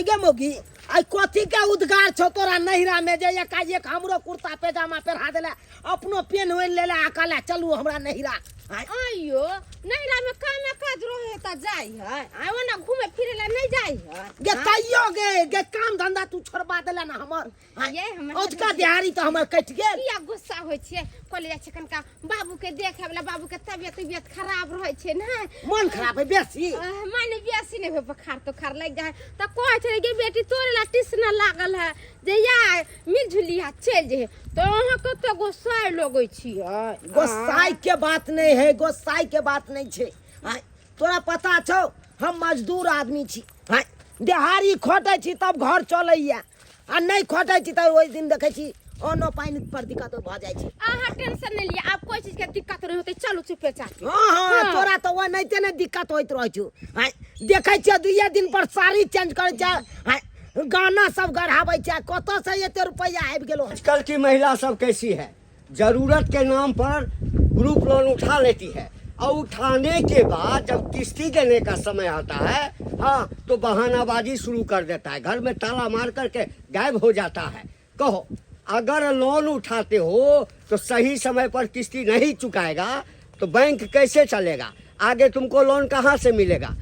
आगे मोगी आई कथी के उद्गार छो तोरा नहिरा में जे एक हमरो कुर्ता पैजामा पहरा देला अपनो पेन होई लेला आकला चलू हमरा नहिरा आइयो नहिरा में काम काज रहे त जाई है आयो ना घूमे फिरे ला नहीं जाई है गे तइयो गे काम धंधा तू छोड़बा देला ना हमर ये हमर ओजका दिहाड़ी त हमर कट गेल किया गुस्सा होय छे कहले छै कनका बाबू के देखे वाला बाबू के तबियत खराब रहे छे ना मन खराब है बेसी माने बेसी ने बुखार तो खार लग जाए त कहै छे गे बेटी तोरे ला टिसना लागल है जे या मिलझुलिया चल जे तो अहाँ कते गुस्सा लगै छियै गोसाई के बात नहीं है गोसाई के बात नहीं छे तोरा पता छौ हम मजदूर आदमी छी दिहाड़ी खोटे छी तब घर चलैया आ नहीं खोटे छी तब ओइ दिन देखै छी ओनो पानी पर दिक्कत भ जाय छै अहाँ टेंशन नहीं लिया आप कोई चीज के दिक्कत नहीं होते चलो चुपे चाची हां तोरा तो वो नहीं तेने दिक्कत होइत रहै छु देखै छी दुइये दिन पर साड़ी चेंज करै छै गाना सब गढ़ाबै छै कत से एते रुपया आबि गेलो आजकल की महिला सब कैसी है जरूरत के नाम पर ग्रुप लोन उठा लेती है और उठाने के बाद जब किस्ती देने का समय आता है हाँ तो बहानाबाजी शुरू कर देता है घर में ताला मार करके गायब हो जाता है कहो अगर लोन उठाते हो तो सही समय पर किस्ती नहीं चुकाएगा तो बैंक कैसे चलेगा आगे तुमको लोन कहाँ से मिलेगा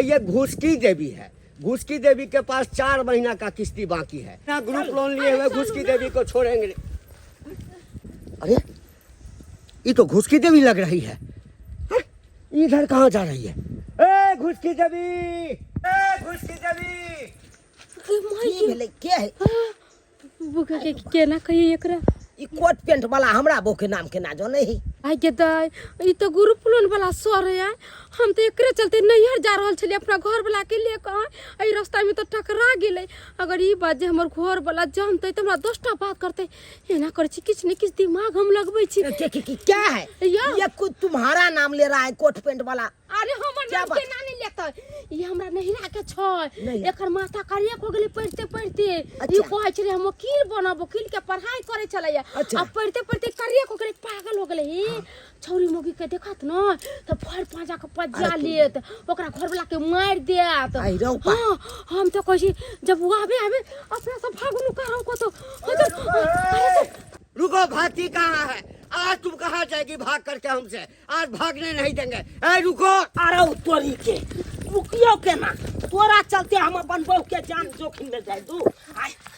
ये घुसकी देवी है घुसकी देवी के पास 4 महीना का किस्ती बाकी है ना ग्रुप लोन लिए हुए घुसकी देवी को छोड़ेंगे अरे ये तो घुसकी देवी लग रही है इधर कहाँ जा रही है ए घुसकी देवी ए घुसकी देवी की भेलै के है बुका के ना कहिए एकरा ई कोट पेंट वाला हमरा बो के नाम के ना जाने ही आई के दाई ई तो ग्रुप लोन वाला सर है हम तो एकरे चलते नैहर जा रहल छलिए अपना घर वाला के लेके एई रास्ता में तो टकरा गेले अगर ई बात जे हमर घर वाला जानते तो हमरा 10टा बात करते एना कर छी किछ ने किछ दिमाग हम लगबै छी क्या है ये कुछ तुम्हारा नाम ले रहा है कोट पेंट वाला अरे हमर नाम के ना नहीं लेता ये हमरा नहिरा के छ एकर माथा करिया हो गेले पढ़ते पढ़ते ई कहै छले हम वकील बनब वकील के पढ़ाई करे छले अब पढ़ते पढ़ते करिया को गेले पागल हो गेले छौरी मोगी के देखत न त फर पाजा के पज्जा लेत ओकरा घर वाला के मार देत हम तो कहै छी जब वो आवे अपना सब भागनु का हमको तो रुको भागती कहाँ है आज तुम कहाँ जाएगी भाग करके हमसे आज भागने नहीं देंगे ए रुको अरे तोरी के रुकियो के ना तोरा चलते हम अपन बहू के जान जोखिम में जाए तू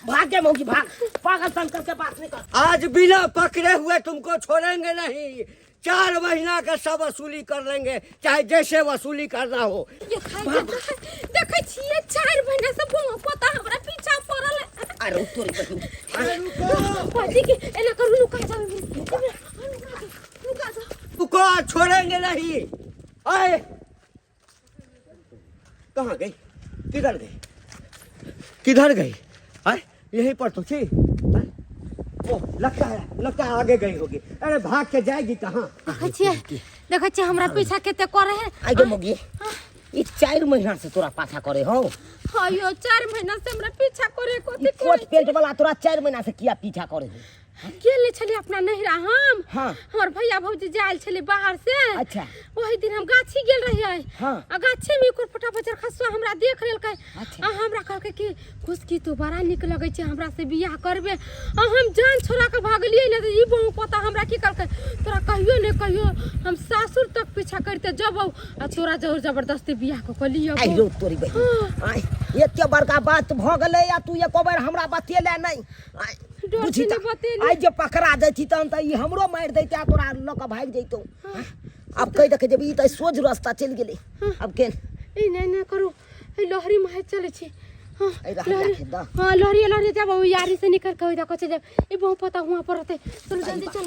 भागे मोगी भाग पागल शंकर के बात नहीं कर आज बिना पकड़े हुए तुमको छोड़ेंगे नहीं 4 महीना का सब वसूली कर लेंगे चाहे जैसे वसूली करना हो देखै छियै 4 महीना से पता हमरा पीछा पड़ल अरे तोरी बहू पाजी के एना करू लुका जावे तुमको छोड़ेंगे नहीं आए कहाँ गई किधर गई आए यहीं पर तो थी लगता है आगे गई होगी अरे भाग के जाएगी कहाँ देखै छियै हमरा पीछा केते करे है आगे मोगी ई 4 महीना से तोरा पाछा करे हो हायो 4 महीना से हमरा पीछा करे ई कोट पेंट वाला तोरा 4 महीना से किया पीछा करे हो गेले छले अपना नहिरा हम हां हमर भैया भौजी जायल छले बाहर से अच्छा ओही दिन हम गाछी गेल रहिए हां आ गाछी में कोन फटा बजर खसवा हमरा देख लेलकै आ हमरा कहलकै कि खुशकी तो बड़ा निक लगै छै हमरा से बियाह करबे आ हम जान छोड़ा के भागलिए न ई बहु पता हमरा की कहलकै तोरा कहियो ने कहियो हम सासुर तक पीछा करते जबौ आ तोरा जोर जबरदस्ती बियाह क लियो आई रो तोरी बहन आई एते बड़का बात भ गेलै या तू एको बार हमरा बतेले नहीं बुझी आई जे पकड़ा जैती तहन त ई हमरो मार दैते तोरा ल के भाग जइतो अब कह देखे जब ई त सोझ रास्ता चल गेलै अब के ई नहीं करू लहरी में चले छी आई रहा हां लहरी जब यारी से निकल के होइदा कछ जब ई बहु पता हुआ पर रहते चलो जल्दी चल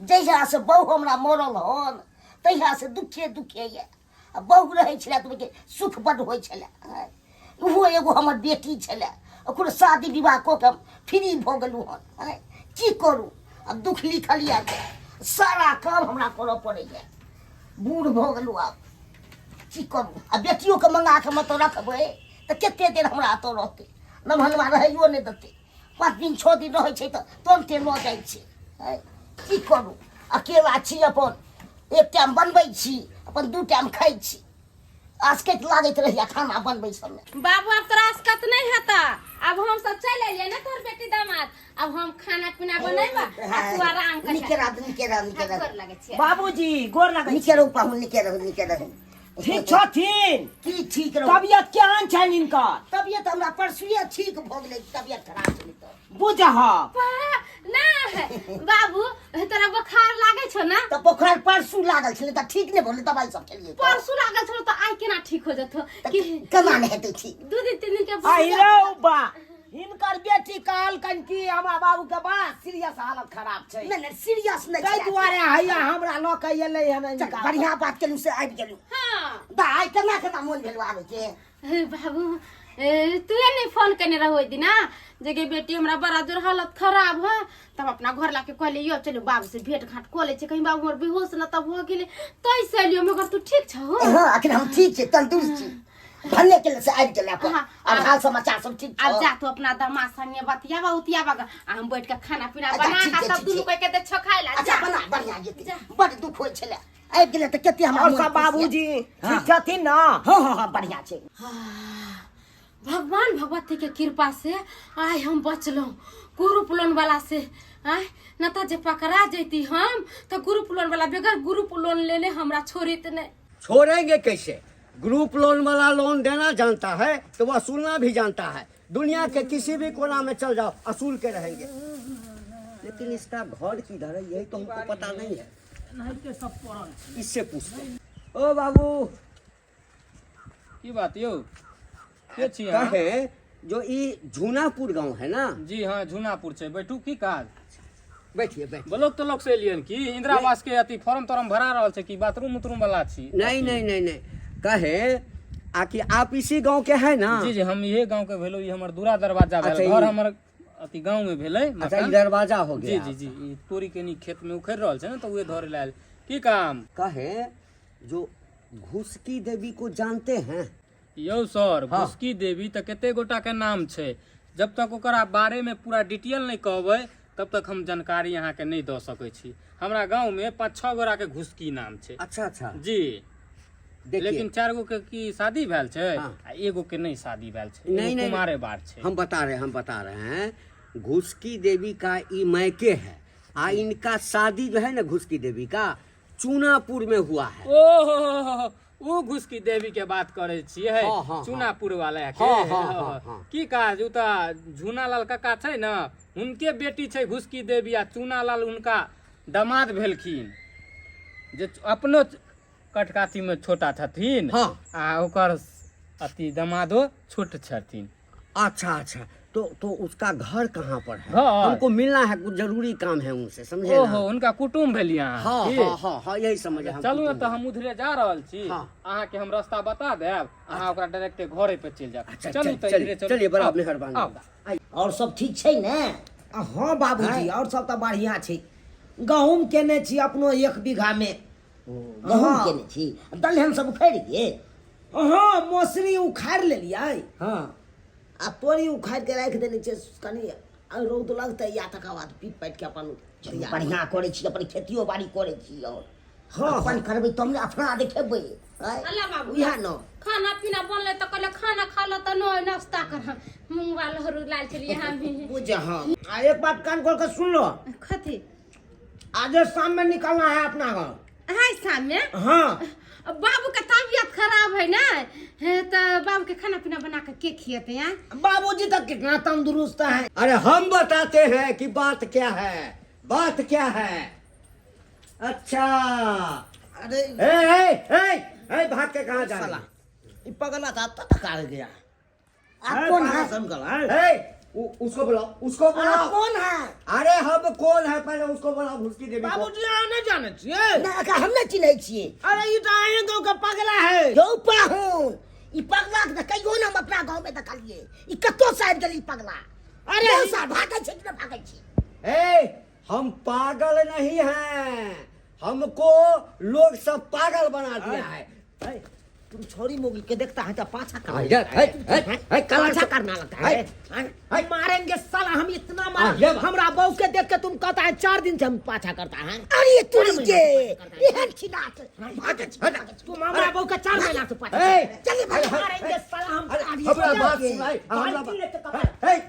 जैसा से बहु हमरा मरल हन तैहा से दुखे ये बहु रहै छले त के सुख बड होय छले वो एगो हमर बेटी छले ओकर शादी विवाह को के फ्री भ गेलु हन की करू अब दुख लिखलिया सारा काम हमरा करऽ पड़ै है बूढ़ भ गेलु अब की करू आ बेटियों के मंगा के मत रखबै त कते देर हमरा तो रहते नमहनवा रहैयो नै देते 5 दिन 6 दिन रहै छै त तुरंते ल जाइ छै की करू अकेला छी अपन एक टाइम बनबै छी अपन 2 टाइम खाइ छी आसकत लागत रहिया खाना बनबै समय। बाबू अब तोरा आसकत नहीं हता, अब हम सब चल एलिए ना तोर बेटी दामाद, अब हम खाना पीना बनेबा आ तू आराम कर। निकेरा लागे छै बाबूजी गोर लागै छी। निकेरो पाहु निकेरो ठीक छथिन? की ठीक रहो। तबियत केहन छनि हिनकर? तबियत हमरा परसुए ठीक भ गेलै, तबियत खराब छलै त। बुझह ना बाबू तोरा बुखार लागे छौ ना? त बोखार परसू लागल छलै त ठीक नै भेलै, दवाई सब खेलियै। परसू लागल छौ त आइ केना ठीक हो जथो कि केना नै हेतै ठीक? 2 दिन 3 दिन के आइरौ बा हिनकर बेटी कहलकन कि हमरा बाबू के बड़ा सीरियस हालत खराब छै, नै सीरियस नै ताहि दुआरे हैया हमरा ल के एलै हन हिनका। बढ़िया बात केलु से आबि गेलु। हां दाई केना मोन भेल आबै के? बाबू तुए नहीं फोन करने रहो ओइ दिना जे गे बेटी हमरा बड़ा जोर हालत खराब है, तब अपना घर लाके कहले यो चलो बाबू से भेंट घाट को ले छै, कहीं बाबू हमर बेहोश न तब हो गेले तैसे लियो। मगर तू ठीक छ हो? हां अखन हम ठीक छी, तंदुरुस्त छी। भन्ने के से आबि गेला पर अब हाल समाचार सब ठीक छ। अब जा तू अपना दामाद संगे बतियाबा उतियाबा आ हम बैठ के खाना पीना बना के तब दुनु कोई के दे छ खाइला। अच्छा बना बढ़िया जेती, बड़ दुख होय छले आबि गेले त कते हमरा। और सब बाबूजी ठीक छथिन न? हां बढ़िया छै। भगवान भगवती के कृपा से आय हम बचलो ग्रुप लोन वाला से। आय न त जे पकड़ा जैती हम तो ग्रुप लोन वाला बगैर ग्रुप लोन लेले हमरा छोड़ित नहीं। छोड़ेंगे कैसे? ग्रुप लोन वाला लोन देना जानता है तो वसूलना भी जानता है। दुनिया के किसी भी कोना में चल जाओ असूल के रहेंगे। लेकिन इसका घर किधर है यही तो हमको पता नहीं है, इससे पूछते हैं। ओ बाबू की बात यो के छी अहाँ? कहे जो ई झूनापुर गांव है ना? जी हाँ झूनापुर छै। बैठू की काज? बैठिए बैठिए। ब्लॉक तो से एलियन की इंदिरा आवास के अति फॉर्म तोरम भरा रहल छै कि बाथरूम उथरूम वाला छी? नहीं नहीं नहीं नहीं कहे आकि आप इसी गांव के है ना? जी जी हम इहे गांव के भेलो, ई हमर दूरा दरवाजा भेल। अच्छा, घर हमर अति गांव में भेलै। अच्छा ई दरवाजा हो जी गया। जी जी ई तोरी के नी खेत में उखड़ रहल छै ना, तो उहे धरे लायल। की काम? कहे जो घुसकी देवी को जानते हैं? यौ सर हाँ। घुसकी देवी त कते गोटा के नाम छै, जब तक ओकरा बारे में पूरा डिटेल नहीं कहबै तब तक हम जानकारी अहाँ के नहीं द सकै छी। हमरा गांव में 5-6 गोरा के घुसकी नाम छै। अच्छा अच्छा जी देखिए लेकिन 4 गो के की शादी भेल छै हाँ। आ एगो के नहीं शादी भेल छै। नहीं, एगो नहीं, कुमारे बार छै। हम बता रहे हैं घुसकी देवी का ई मैके है आ इनका शादी जो है ना घुसकी देवी का चूनापुर में हुआ है। ओहो ओ घुसकी देवी के बात करे छियै? हाँ, हाँ, चूनापुर वाला के? हाँ, हाँ, हाँ, हाँ। की काज? उ त झूनालाल काका छै ना, उनके बेटी छै घुसकी देवी आ चूनालाल उनका दामाद भेलखिन, जे अपनो कटकाती में छोटा छथिन। हाँ। आ ओकर अति दामादो छोट छथिन। अच्छा अच्छा तो उसका घर कहाँ पर है? घर? हमको मिलना है, कुछ जरूरी काम है उनसे, समझे ओहो ना? उनका कुटुम्ब भेलिए अहाँ? हाँ की? हाँ हाँ हाँ यही समझ हम चलू कुटुम्ब तो हम उधरे जा रहल छी। हाँ। अहाँ के हम रास्ता बता देब, अहाँ ओकरा डायरेक्ट घरे पे चल जाब। अच्छा, चलू तो चलिए, इधरे चलू। चलिए, बड़ा आउ, मेहरबानी। आउ। आई। और सब ठीक छै ने? हाँ बाबूजी और सब तो बढ़िया छै। गहूम केने छी अपनो 1 बीघा में। गहूम केने छी? दलहन सब उखड़ि गेल? हाँ मौसरी उखाड़ लेलियै हाँ आ तोरी उखाड़ के राख देने छै, कनी रौद लगतै या तकर बाद पीट पाटि के अपन चलू बढ़िया करै छी, अपन खेतियो बाड़ी करै छी और हाँ, अपन करबै तब ने अपना देखेबै। अल्लाह बाबू इएह न खाना पीना बनले तो कहले खाना खा लो तो नहीं नाश्ता कर मूंग वाला हरू लाल चलिए हम भी बुझ। हाँ आ एक बात कान खोल के सुन लो, खती आज शाम में निकलना है अपना गाँव। हाय सामने हाँ बाबू का तबीयत खराब है ना, है तो बाबू के खाना पीना बना के खियाते हैं। बाबूजी तो कितना तंदुरुस्त है। अरे हम बताते हैं कि बात क्या है, बात क्या है। अच्छा अरे ए, भाग के कहाँ जा रहा? ये पगला था तक आ गया। आप कौन है? उसको बुलाओ, उसको आप बुलाओ। कौन है? अरे हम कौन है पहले उसको बुलाओ, घुसकी देवी को। बाबूजी आने जाने छिए? ना का हम नहीं चिन्है छियै। अरे ये तो आए गाँव का पगला है। यौ पाहुन ई पगला के कहियो ना हम अपना गांव में देखलियै। ई कतो साइड गेली पगला? अरे यौ साहब भागै छै कि ना भागै छै? हम पागल नहीं हैं, हमको लोग सब पागल बना दिया है। तुम छोरी मोगी के देखता है तो पाछा कर पाछा करना लगता है हम मारेंगे साला हम इतना मार ये हमरा बहू के देख के तुम कहता है 4 दिन से हम पाछा करता है अरे तुरी के ये छिनाट तुम हमरा बहू के 4 महीना से पाछा चलिए भाई मारेंगे साला हम हमरा बात सुनाई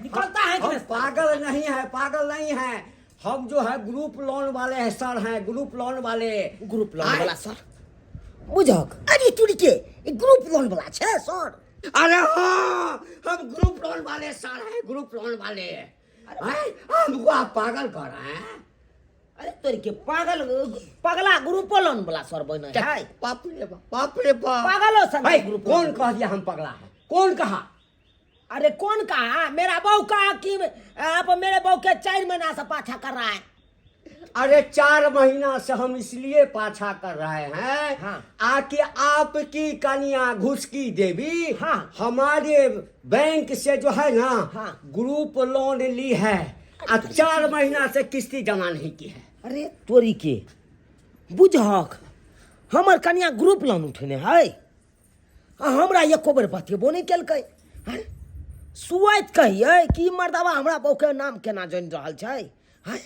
निकलता है कि पागल नहीं है हम जो है ग्रुप लोन वाले हैं सर हैं ग्रुप लोन वाले ग्रुप लोन वाला सर बुझक अरे तुरी के ग्रुप लोन वाला छे सर अरे हाँ हम ग्रुप लोन वाले सर हैं ग्रुप लोन वाले हैं हमको आप पागल कर रहे हैं अरे तोरी के पगला ग्रुप लोन वाला सर बने है बाप रे बाप पागलो सर भाई ग्रुप कौन कह दिया हम पगला है कौन कहा अरे कौन कहा मेरा बहू कहा कि आप मेरे बहू के 4 महीना से पाछा कर रहा है अरे 4 महीना से हम इसलिए पाछा कर रहे हैं हाँ। आके आपकी कन्या घुसकी देवी हाँ। हमारे बैंक से जो है ना हाँ। ग्रुप लोन ली है अब 4 महीना से किस्ती जमा नहीं की है अरे तोरी के बुझक हमर कन्या ग्रुप लोन उठने है हमरा एको बेर बतेबो नहीं केलकै सुआत कहिए कि मर्दवा हमरा बहू के नाम केना जान रहल छै हैं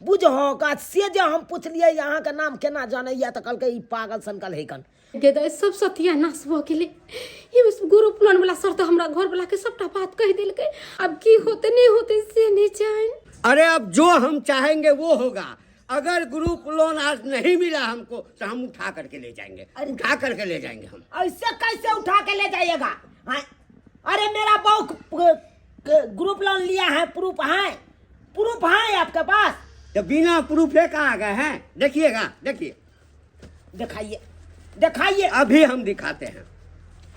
बुझक आज से जे हम पूछलिए यहाँ के नाम केना जाने या तो कहलकै ई पागल सनकल है कन गेदा सब सत्यानाश भ गेलै ये ग्रुप लोन वाला सर तो हमरा घर वाला के सबटा बात कह देलकै अब की होते नहीं होते से नहीं जान अरे अब जो हम चाहेंगे वो होगा अगर ग्रुप लोन आज नहीं मिला हमको तो हम उठा करके ले जाएंगे उठा करके ले जाएंगे हम ऐसे कैसे उठा के ले जाइएगा हैं? अरे मेरा बहू ग्रुप लोन लिया है प्रूफ है आपके पास तो बिना प्रूफ कहाँ गए हैं देखिएगा देखिए दिखाइए अभी हम दिखाते हैं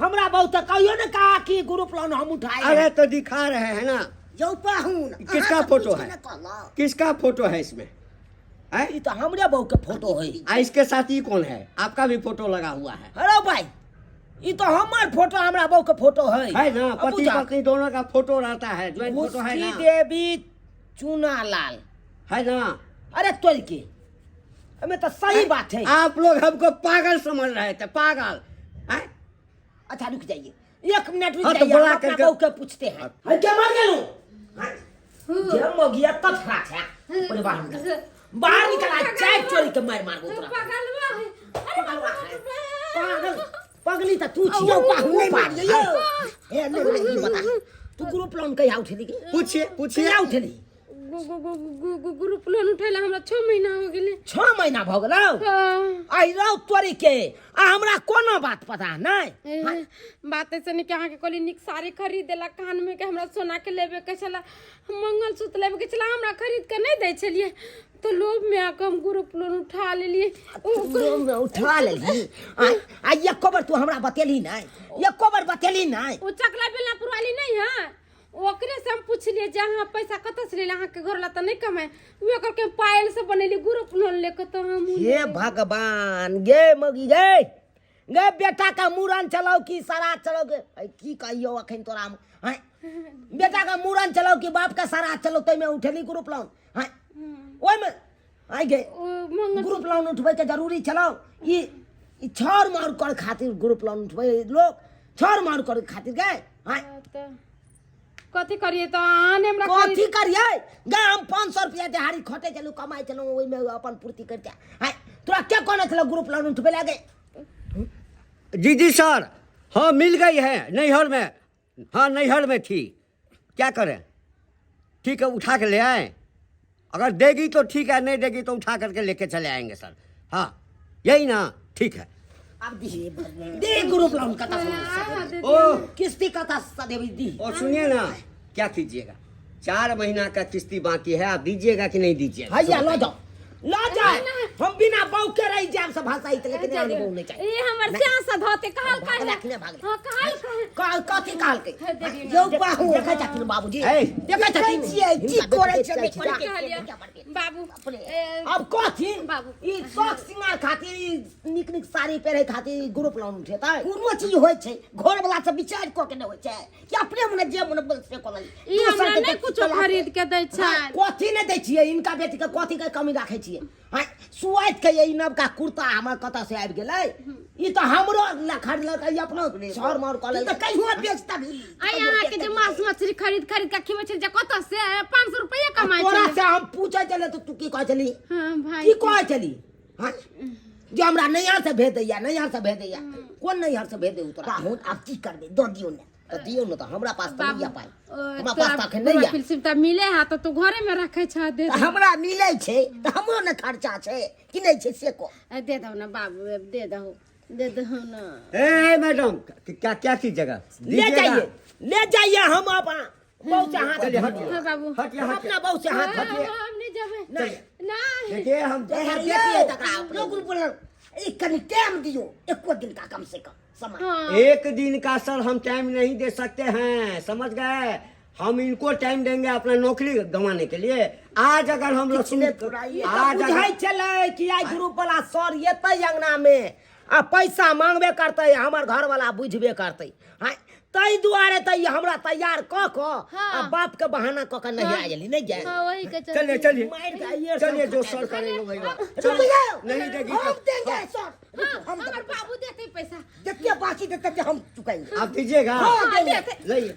हमरा बहू तो कहियो ने कहा कि ग्रुप लोन हम उठाए अरे तो दिखा रहे हैं ना जो पाहुन किसका फोटो है किसका फोटो है इसमें है ये तो हमरे बहू के फोटो है इसके साथ ही कौन है आपका भी फोटो लगा हुआ है अरे भाई ये तो हमार फोटो हमरा बहू के फोटो है ना पति पत्नी दोनों का फोटो रहता है ज्वाइंट फोटो है ना देवी चूनालाल है ना अरे तोल के हमें तो सही बात है आप लोग हमको पागल समझ रहे थे पागल है अच्छा रुक जाइए 1 मिनट रुक हाँ, तो जाइए बुला हम अपना करके- बहू के पूछते हैं क्या मर गेलू क्या मोगिया तब खड़ा था अरे बाहर निकला चाय चोरी के मार मार तोरा पागलवा है पागल पगली तो तू छियो पाहु नहीं मार ए नहीं बता तू ग्रुप लोन कहिया उठेली के पूछिए कहिया उठेली ग्रुप लोन उठैला हमरा 6 महीना हो गेलै 6 महीना भ गेलौ आई रौ तोरी के आ हमरा कोनो बात पता नहीं बात ऐसे नहीं कि अहाँ के कहली निक साड़ी खरीद देला कान में के हमरा सोना के लेबे के छला मंगलसूत्र लेबे के छला हमरा खरीद के नहीं दै छलिए तो लोभ में आके हम ग्रुप लोन उठा लेलिए में उठा लेली आ एको बार तू हमरा बतेली नहीं एको बार बतेली नहीं ओ चकला बेलना पुरवाली नहीं है ओकरे से हम पूछलिए जे अहाँ पैसा कत से लेले अहाँ के घर ला त नहीं कमाए वे करके पायल से बनेली ग्रुप लोन लेके तो हम हे भगवान गे मगी गे बेटा का मूरन चलाओ कि सरात चलाओ के की कहियो अखन तोरा हैं बेटा का मूरन चलाओ कि बाप का सरात चलो तै में उठेली ग्रुप लोन हैं ओय में आई गे ग्रुप लोन उठबै के जरूरी चलाओ ई छर मार कर खातिर ग्रुप लोन उठबै लोग छर मार कर खातिर गए हैं कथी करिए तो आने हमरा कथी करिए गे हम 500 रुपया दिहाड़ी खटे चलू कमाई चलू ओइ में अपन पूर्ति करते हैं तोरा क्या कोन चलो ग्रुप लोन उठबै लागे जी सर हाँ मिल गई है नैहर में हाँ नैहर में थी क्या करें ठीक है उठा के ले आए अगर देगी तो ठीक है नहीं देगी तो उठा करके लेके चले आएंगे सर हाँ यही ना ठीक है अब दे ग्रुप लोन का ओ किस्ती का देवी दी और सुनिए ना क्या कीजिएगा 4 महीना का किस्ती बाकी है आप दीजिएगा कि नहीं दीजिएगा भैया लो जाओ हम बिना बहू के रही जाम से भाषा ही लेकिन आने बहू नहीं चाहिए ए हमर सियासत होते कहल कहल रखने भाग हां कहल कथी कहल के जो बाहू देखै छथिन बाबूजी देखै छथिन की करे छै बाबू अब कथी बाबू ई शौक सिंगार खातिर ई निक निक साड़ी पहिरे खातिर ग्रुप लोन उठेतै कोनो चीज होय छै घर वाला से विचार क के न होय छै कि अपने मने जे मन बोल से कोला ई हमरा नहीं कुछ खरीद के दै छै कथी ने दै छियै इनका बेटी के कथी के कमी राखै छियै हां सुआइत के ई नवका कुर्ता हमर कतऽ से आबि गेलै ई तो हमरो खरीद लकै अपनो शहर मार कऽ तो कहियो बेचता भी आई यहाँ के जे मांस मछली खरीद के खिबै छै जे कतऽ से 500 रुपया कमाइ तोरा छै से हम पूछै चले तो तू की कहै छली हां भाई की कहै छली हां जे हमरा नैहर से भेज दैया नैहर से भेज दैया कोन नैहर से भेज दे तोरा पाहुन अब की करबे दो दियो ने तो दियो न तो हमरा पास तो नहीं आ पाई हमरा तोरा पास तक नहीं आ फिल्म त मिले हा तो तू घरे में रखे छ दे तो हमरा मिलै छै तो हमरो ने खर्चा छै कि नहीं छै से को दे दो ना बाबू दे दो ना ए मैडम क्या क्या कीजिएगा ले जाइए हम अपना बहू से हाथ चलिए, हटिए हटिए। हां बाबू हटिए हम हटिए अपना बहू से हाथ हटिए हम नहीं जाबे नहीं नहीं देखिए हम बेटी है तकरा अपने लोग बोल एक कनी टाइम दियो एको दिन का कम से कम समय हां एक दिन का सर हम टाइम नहीं दे सकते हैं, समझ गए। हम इनको टाइम देंगे अपना नौकरी गंवाने के लिए। आज अगर हम लोग पिछले थोड़ाई आज बुझाई अगर चले कि आई ग्रुप वाला सर येतै अंगना में आ पैसा मांगबे करते हमर घर वाला बुझबे करते हां तई दुआरे तई हमरा तैयार क आ बाप के बहाना क के नहीं आ गेली नहीं जाए हां वही के चलिए चलिए मार के आइए चलिए जो सर करेंगे वही बात। चलिए नहीं देगी हम तो देंगे सर हम हमर बाबू देते पैसा जितने बाकी देते थे हम चुकाएंगे आप दीजिएगा। हाँ, देंगे। लाइए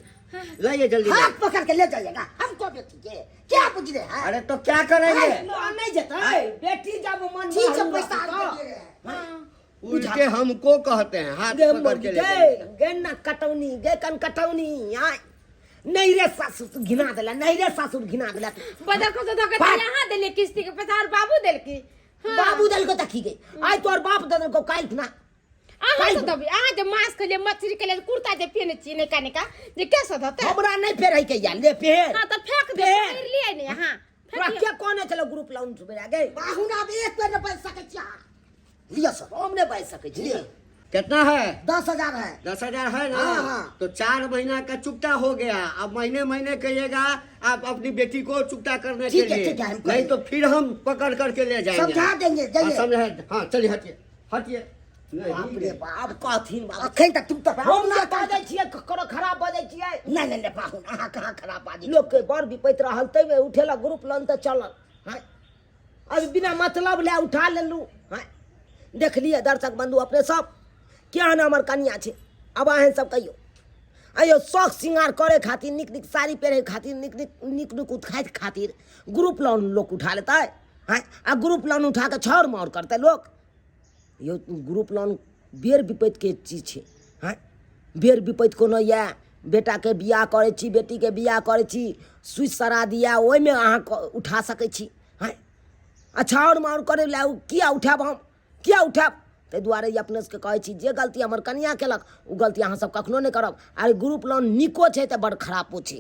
लाइए जल्दी हाथ पकड़ के ले जाइएगा हमको बेटी के क्या बुझ रहे हैं अरे तो क्या करेंगे? नहीं जेतै बेटी जब मन ठीक है बहन पैसा रहतै दे रहे हैं उल्टे हमको कहते हैं हाथ गे पकड़ के ले गे जाइए। गे ना कटौनी गे कन कटौनी आय नहीं रे सासुर घिना देला नहीं रे सासुर घिना देला बदल को तो धोके यहां देले किस्ती के पैसा और बाबू देल की बाबू दल को तखी गई आई तोर बाप दल को काल ना अहाँ तो दबी अहाँ जे मांस के लिए मछली के लिए कुर्ता जे पहने छी ने काने का जे कैसे धोते हमरा नहीं फेर के या ले फेर हां तो फेंक दे फेर। फेर लिए नहीं हां तोरा के कोने चलो ग्रुप लाउन सुबेरा गए बाहुना भी एक पेड़ बच सके क्या लिया सर हमने बाई सके छी कितना है? 10,000 है 10,000 है ना? हाँ, हाँ। तो 4 महीना का चुकता हो गया। अब महीने महीने कहिएगा आप अपनी बेटी को चुकता करने के ठीक है, लिए। ठीक है, हम नहीं करेंगे। तो फिर हम पकड़ करके ले जाएंगे। समझा देंगे, हाँ, जाइए। समझे। हाँ चलिए हटिए हटिए। बाप रे नहीं, बाप कथिन बात अखन तक तुम तो हम ना बाजै छियै ककरो खराब बाजै छियै नहीं नहीं नहीं बाहुन अहाँ कहाँ खराब बाजी लोग के बड़ विपैत रहल तै में उठेला ग्रुप लन त चलल हां अब बिना मतलब ले उठा लेलू हां देख लिए दर्शक बंधु अपने सब क्या ना हमर कनिया छै अब अहें सब कहियो आयो शौक सिंगार करे खातिर निक निक साड़ी पहने खातिर निक निक उठाए खातिर ग्रुप लोन लोग उठा लेता है हां आ ग्रुप लोन उठा के छौर मार करते लोग यो ग्रुप लोन बेर विपैत के चीज छै हां बेर विपैत कोनो या बेटा के बियाह करे छी बेटी के बियाह करे छी सुई सरा दिया ओइ में अहाँ उठा सकै छी हां अच्छा और मार करे ला किया उठाब हम किया उठाब ते दुआरे अपने के कहै छी जे गलती हमर कनिया केलक उ गलती अहाँ सब कखनो नहीं करब आ ग्रुप लोन निको छै त बड़ खराबो छै